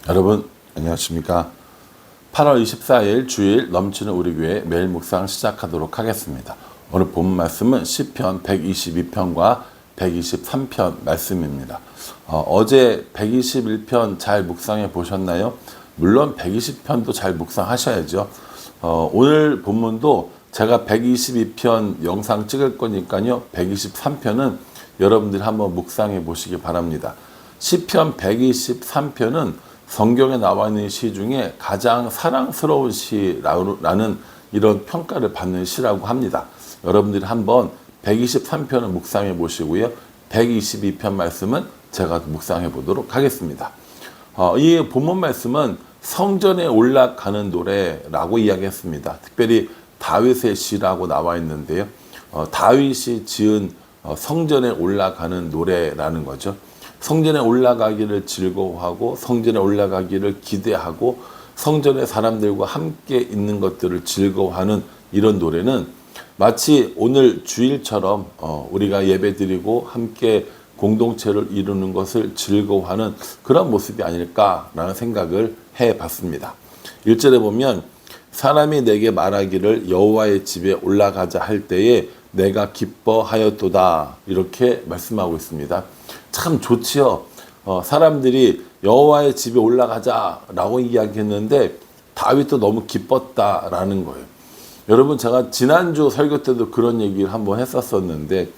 여러분 안녕하십니까. 8월 24일 주일 넘치는 우리 교회 매일 묵상 시작하도록 하겠습니다. 오늘 본 말씀은 시편 122편과 123편 말씀입니다. 어제 121편 잘 묵상해 보셨나요? 물론 120편도 잘 묵상하셔야죠. 오늘 본문도 제가 122편 영상 찍을 거니까요. 123편은 여러분들이 한번 묵상해 보시기 바랍니다. 시편 123편은 성경에 나와 있는 시 중에 가장 사랑스러운 시라는 이런 평가를 받는 시라고 합니다. 여러분들이 한번 123편을 묵상해 보시고요. 122편 말씀은 제가 묵상해 보도록 하겠습니다. 이 본문 말씀은 성전에 올라가는 노래라고 이야기했습니다. 특별히 다윗의 시라고 나와 있는데요. 다윗이 지은 성전에 올라가는 노래라는 거죠. 성전에 올라가기를 즐거워하고 성전에 올라가기를 기대하고 성전의 사람들과 함께 있는 것들을 즐거워하는 이런 노래는 마치 오늘 주일처럼 우리가 예배드리고 함께 공동체를 이루는 것을 즐거워하는 그런 모습이 아닐까라는 생각을 해봤습니다. 1절에 보면 사람이 내게 말하기를 여호와의 집에 올라가자 할 때에 내가 기뻐하였도다 이렇게 말씀하고 있습니다. 참 좋지요. 사람들이 여호와의 집에 올라가자라고 이야기했는데 다윗도 너무 기뻤다라는 거예요. 여러분 제가 지난주 설교 때도 그런 얘기를 한번 했었었는데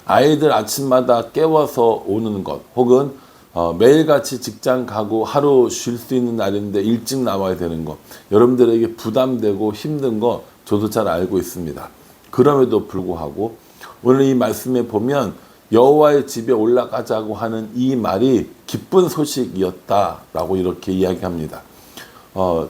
아이들 아침마다 깨워서 오는 것 혹은 매일같이 직장 가고 하루 쉴 수 있는 날인데 일찍 나와야 되는 것 여러분들에게 부담되고 힘든 거 저도 잘 알고 있습니다. 그럼에도 불구하고 오늘 이 말씀에 보면 여호와의 집에 올라가자고 하는 이 말이 기쁜 소식이었다라고 이렇게 이야기합니다.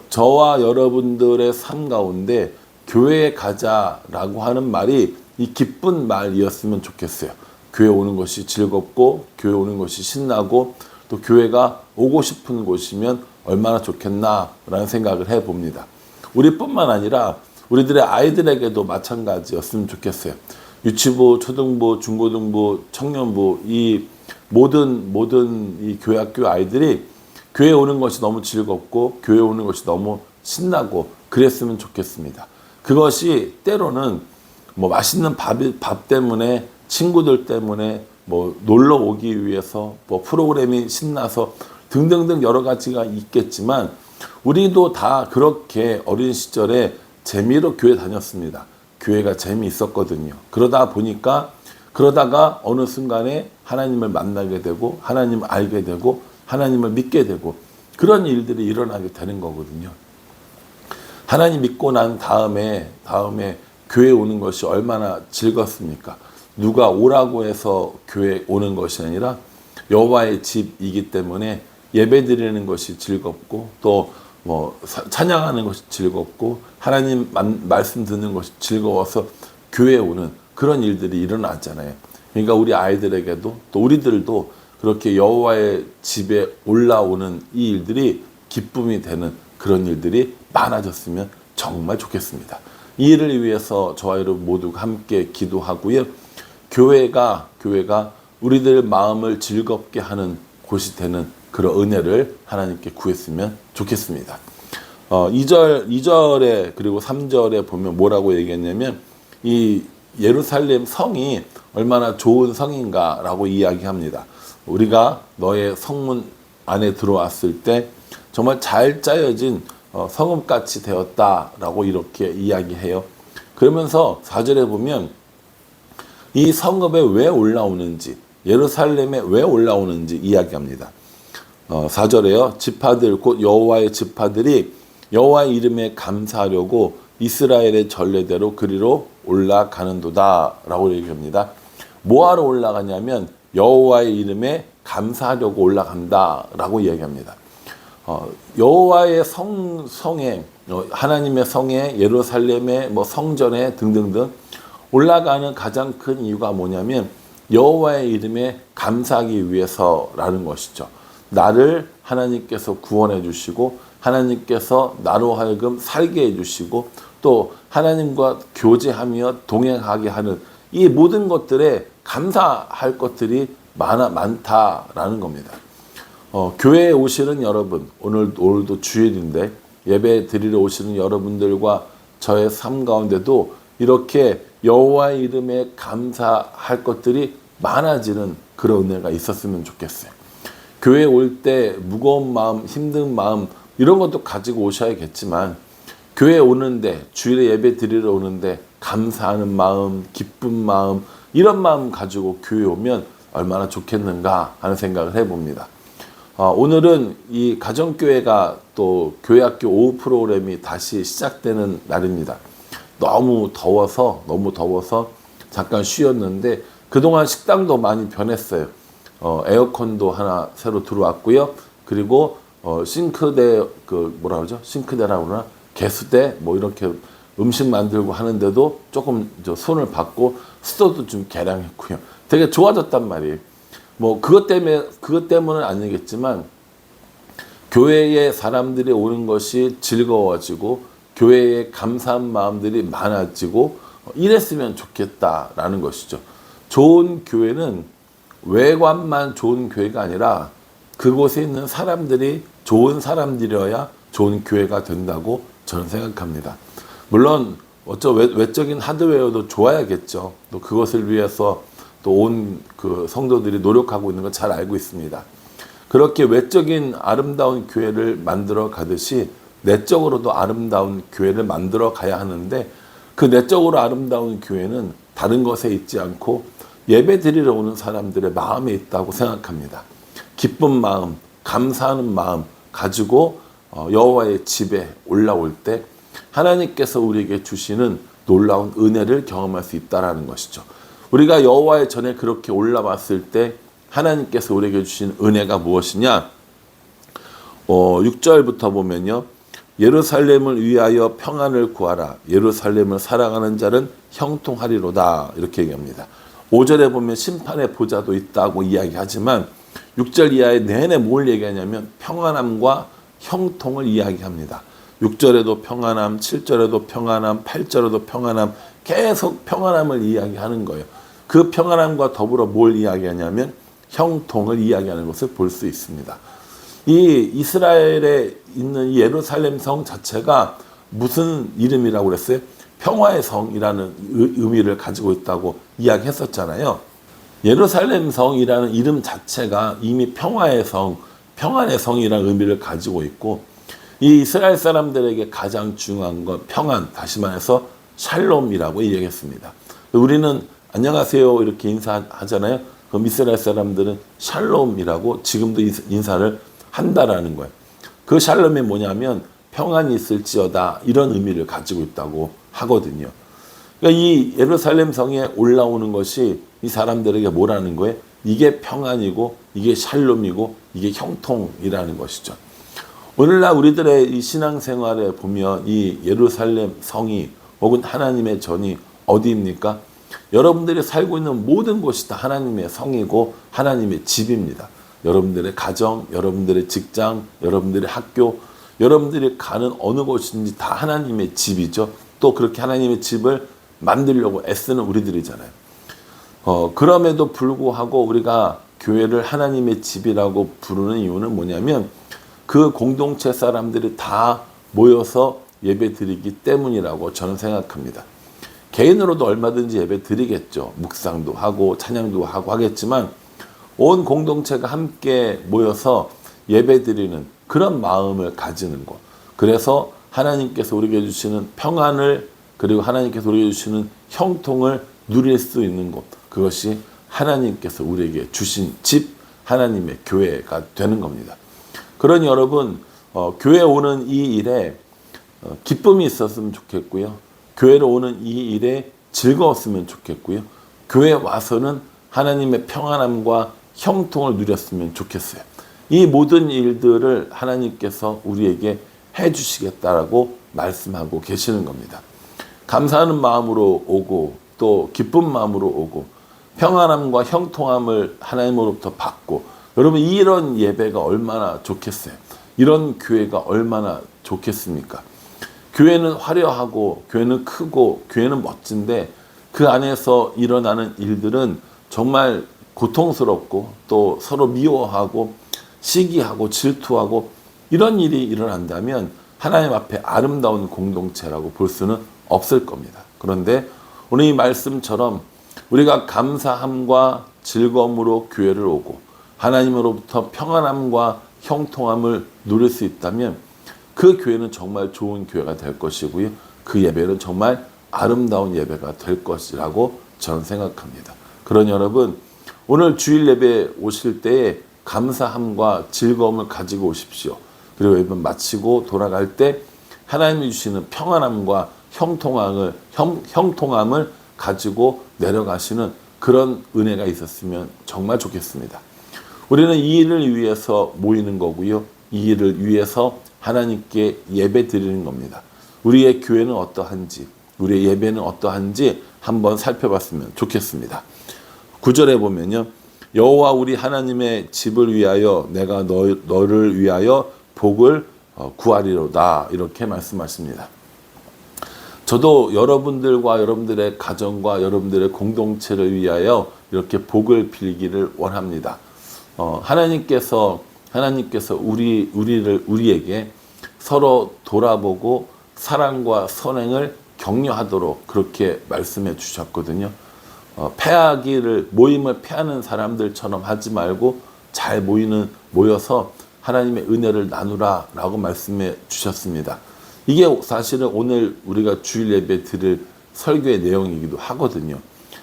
저와 여러분들의 삶 가운데 교회에 가자라고 하는 말이 이 기쁜 말이었으면 좋겠어요. 교회 오는 것이 즐겁고 교회 오는 것이 신나고 또 교회가 오고 싶은 곳이면 얼마나 좋겠나라는 생각을 해봅니다. 우리뿐만 아니라 우리들의 아이들에게도 마찬가지였으면 좋겠어요. 유치부, 초등부, 중고등부, 청년부 이 모든 이 교회학교 아이들이 교회 오는 것이 너무 즐겁고 교회 오는 것이 너무 신나고 그랬으면 좋겠습니다. 그것이 때로는 뭐 맛있는 밥 때문에 친구들 때문에 뭐 놀러 오기 위해서 뭐 프로그램이 신나서 등등등 여러 가지가 있겠지만 우리도 다 그렇게 어린 시절에 재미로 교회 다녔습니다. 교회가 재미있었거든요. 그러다가 어느 순간에 하나님을 만나게 되고 하나님을 알게 되고 하나님을 믿게 되고 그런 일들이 일어나게 되는 거거든요. 하나님 믿고 난 다음에 교회 오는 것이 얼마나 즐겁습니까? 누가 오라고 해서 교회 오는 것이 아니라 여호와의 집이기 때문에 예배드리는 것이 즐겁고 또 뭐 찬양하는 것이 즐겁고 하나님 말씀 듣는 것이 즐거워서 교회에 오는 그런 일들이 일어났잖아요. 그러니까 우리 아이들에게도 또 우리들도 그렇게 여호와의 집에 올라오는 이 일들이 기쁨이 되는 그런 일들이 많아졌으면 정말 좋겠습니다. 이 일을 위해서 저와 여러분 모두가 함께 기도하고요. 교회가 우리들 마음을 즐겁게 하는 곳이 되는 그런 은혜를 하나님께 구했으면 좋겠습니다. 2절에 그리고 3절에 보면 뭐라고 얘기했냐면 이 예루살렘 성이 얼마나 좋은 성인가라고 이야기합니다. 우리가 너의 성문 안에 들어왔을 때 정말 잘 짜여진 성읍같이 되었다라고 이렇게 이야기해요. 그러면서 4절에 보면 이 성읍에 왜 올라오는지 예루살렘에 왜 올라오는지 이야기합니다. 4절에요. 지파들 곧 여호와의 지파들이 여호와의 이름에 감사하려고 이스라엘의 전례대로 그리로 올라가는도다 라고 얘기합니다. 뭐하러 올라가냐면 여호와의 이름에 감사하려고 올라간다 라고 이야기합니다. 여호와의 성에 하나님의 성에 예루살렘의 뭐 성전에 등등등 올라가는 가장 큰 이유가 뭐냐면 여호와의 이름에 감사하기 위해서라는 것이죠. 나를 하나님께서 구원해 주시고 하나님께서 나로 하여금 살게 해 주시고 또 하나님과 교제하며 동행하게 하는 이 모든 것들에 감사할 것들이 많다라는 겁니다. 교회에 오시는 여러분, 오늘도 주일인데 예배 드리러 오시는 여러분들과 저의 삶 가운데도 이렇게 여호와의 이름에 감사할 것들이 많아지는 그런 은혜가 있었으면 좋겠어요. 교회에 올 때 무거운 마음, 힘든 마음 이런 것도 가지고 오셔야겠지만 교회에 오는데, 주일에 예배 드리러 오는데 감사하는 마음, 기쁜 마음, 이런 마음 가지고 교회에 오면 얼마나 좋겠는가 하는 생각을 해봅니다. 오늘은 이 가정교회가 또 교회학교 오후 프로그램이 다시 시작되는 날입니다. 너무 더워서 잠깐 쉬었는데 그동안 식당도 많이 변했어요. 에어컨도 하나 새로 들어왔고요. 그리고 싱크대, 싱크대라고 그러나? 개수대, 이렇게 음식 만들고 하는데도 조금 손을 받고 수도도 좀 개량했고요. 되게 좋아졌단 말이에요. 그것 때문은 아니겠지만, 교회에 사람들이 오는 것이 즐거워지고, 교회에 감사한 마음들이 많아지고, 이랬으면 좋겠다라는 것이죠. 좋은 교회는 외관만 좋은 교회가 아니라 그곳에 있는 사람들이 좋은 사람들이어야 좋은 교회가 된다고 저는 생각합니다. 물론 외적인 하드웨어도 좋아야겠죠. 또 그것을 위해서 또 온 그 성도들이 노력하고 있는 걸 잘 알고 있습니다. 그렇게 외적인 아름다운 교회를 만들어 가듯이 내적으로도 아름다운 교회를 만들어 가야 하는데, 그 내적으로 아름다운 교회는 다른 것에 있지 않고 예배 드리러 오는 사람들의 마음에 있다고 생각합니다. 기쁜 마음, 감사하는 마음 가지고 여호와의 집에 올라올 때 하나님께서 우리에게 주시는 놀라운 은혜를 경험할 수 있다는 것이죠. 우리가 여호와의 전에 그렇게 올라왔을 때 하나님께서 우리에게 주신 은혜가 무엇이냐? 6절부터 보면요. 예루살렘을 위하여 평안을 구하라. 예루살렘을 사랑하는 자는 형통하리로다. 이렇게 얘기합니다. 5절에 보면 심판의 보좌도 있다고 이야기하지만 6절 이하에 내내 뭘 얘기하냐면 평안함과 형통을 이야기합니다. 6절에도 평안함, 7절에도 평안함, 8절에도 평안함, 계속 평안함을 이야기하는 거예요. 그 평안함과 더불어 뭘 이야기하냐면 형통을 이야기하는 것을 볼 수 있습니다. 이 이스라엘에 있는 예루살렘 성 자체가 무슨 이름이라고 그랬어요? 평화의 성이라는 의미를 가지고 있다고 이야기했었잖아요. 예루살렘 성이라는 이름 자체가 이미 평화의 성, 평안의 성이라는 의미를 가지고 있고, 이 이스라엘 사람들에게 가장 중요한 건 평안, 다시 말해서 샬롬이라고 얘기했습니다. 우리는 안녕하세요 이렇게 인사하잖아요. 그럼 이스라엘 사람들은 샬롬이라고 지금도 인사를 한다라는 거예요. 그 샬롬이 뭐냐면 평안이 있을지어다, 이런 의미를 가지고 있다고 하거든요. 그러니까 이 예루살렘 성에 올라오는 것이 이 사람들에게 뭐라는 거예요? 이게 평안이고 이게 샬롬이고 이게 형통이라는 것이죠. 오늘날 우리들의 이 신앙생활에 보면 이 예루살렘 성이 혹은 하나님의 전이 어디입니까? 여러분들이 살고 있는 모든 곳이 다 하나님의 성이고 하나님의 집입니다. 여러분들의 가정, 여러분들의 직장, 여러분들의 학교, 여러분들이 가는 어느 곳인지 다 하나님의 집이죠. 또 그렇게 하나님의 집을 만들려고 애쓰는 우리들이잖아요. 그럼에도 불구하고 우리가 교회를 하나님의 집이라고 부르는 이유는 뭐냐면 그 공동체 사람들이 다 모여서 예배 드리기 때문이라고 저는 생각합니다. 개인으로도 얼마든지 예배 드리겠죠. 묵상도 하고 찬양도 하고 하겠지만 온 공동체가 함께 모여서 예배 드리는 그런 마음을 가지는 것. 그래서 하나님께서 우리에게 주시는 평안을, 그리고 하나님께서 우리에게 주시는 형통을 누릴 수 있는 것. 그것이 하나님께서 우리에게 주신 집, 하나님의 교회가 되는 겁니다. 그러니 여러분, 교회 오는 이 일에 기쁨이 있었으면 좋겠고요. 교회로 오는 이 일에 즐거웠으면 좋겠고요. 교회에 와서는 하나님의 평안함과 형통을 누렸으면 좋겠어요. 이 모든 일들을 하나님께서 우리에게 해주시겠다라고 말씀하고 계시는 겁니다. 감사하는 마음으로 오고 또 기쁜 마음으로 오고 평안함과 형통함을 하나님으로부터 받고, 여러분 이런 예배가 얼마나 좋겠어요. 이런 교회가 얼마나 좋겠습니까? 교회는 화려하고 교회는 크고 교회는 멋진데 그 안에서 일어나는 일들은 정말 고통스럽고 또 서로 미워하고 시기하고 질투하고 이런 일이 일어난다면 하나님 앞에 아름다운 공동체라고 볼 수는 없을 겁니다. 그런데 오늘 이 말씀처럼 우리가 감사함과 즐거움으로 교회를 오고 하나님으로부터 평안함과 형통함을 누릴 수 있다면 그 교회는 정말 좋은 교회가 될 것이고요. 그 예배는 정말 아름다운 예배가 될 것이라고 저는 생각합니다. 그러니 여러분, 오늘 주일 예배 오실 때에 감사함과 즐거움을 가지고 오십시오. 그리고 예배 마치고 돌아갈 때 하나님이 주시는 평안함과 형통함을 가지고 내려가시는 그런 은혜가 있었으면 정말 좋겠습니다. 우리는 이 일을 위해서 모이는 거고요. 이 일을 위해서 하나님께 예배 드리는 겁니다. 우리의 교회는 어떠한지, 우리의 예배는 어떠한지 한번 살펴봤으면 좋겠습니다. 9절에 보면요. 여호와 우리 하나님의 집을 위하여 내가 너를 위하여 복을 구하리로다. 이렇게 말씀하십니다. 저도 여러분들과 여러분들의 가정과 여러분들의 공동체를 위하여 이렇게 복을 빌기를 원합니다. 하나님께서 우리에게 서로 돌아보고 사랑과 선행을 격려하도록 그렇게 말씀해 주셨거든요. 모임을 패하는 사람들처럼 하지 말고 잘 모여서 하나님의 은혜를 나누라라고 말씀해 주셨습니다. 이게 사실은 오늘 우리가 주일 예배 드릴 설교의 내용이기도 하거든요.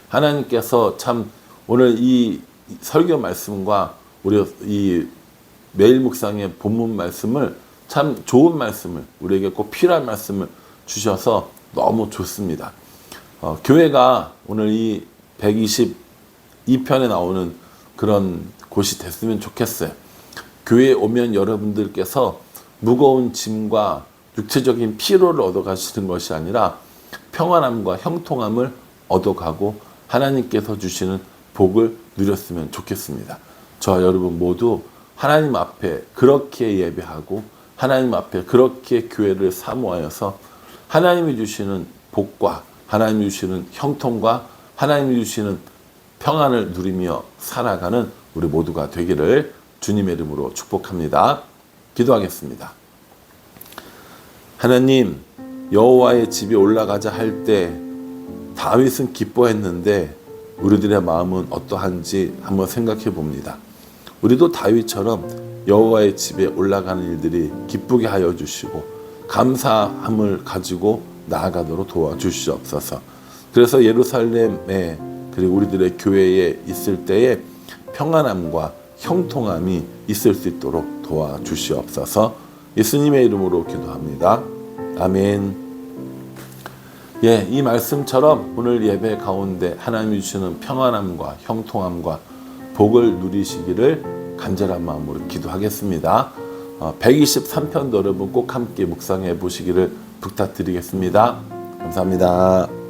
하나님께서 참 오늘 이 설교 말씀과 우리 이 매일 묵상의 본문 말씀을 참 좋은 말씀을 우리에게 꼭 필요한 말씀을 주셔서 너무 좋습니다. 교회가 오늘 이 122편에 나오는 그런 곳이 됐으면 좋겠어요. 교회에 오면 여러분들께서 무거운 짐과 육체적인 피로를 얻어가시는 것이 아니라 평안함과 형통함을 얻어가고 하나님께서 주시는 복을 누렸으면 좋겠습니다. 저와 여러분 모두 하나님 앞에 그렇게 예배하고 하나님 앞에 그렇게 교회를 사모하여서 하나님이 주시는 복과 하나님이 주시는 형통과 하나님이 주시는 평안을 누리며 살아가는 우리 모두가 되기를 주님의 이름으로 축복합니다. 기도하겠습니다. 하나님, 여호와의 집에 올라가자 할 때 다윗은 기뻐했는데 우리들의 마음은 어떠한지 한번 생각해 봅니다. 우리도 다윗처럼 여호와의 집에 올라가는 일들이 기쁘게 하여 주시고 감사함을 가지고 나아가도록 도와주시옵소서. 그래서 예루살렘에 그리고 우리들의 교회에 있을 때에 평안함과 형통함이 있을 수 있도록 도와주시옵소서. 예수님의 이름으로 기도합니다. 아멘. 예, 이 말씀처럼 오늘 예배 가운데 하나님이 주시는 평안함과 형통함과 복을 누리시기를 간절한 마음으로 기도하겠습니다. 123편도 여러분 꼭 함께 묵상해 보시기를 부탁드리겠습니다. 감사합니다.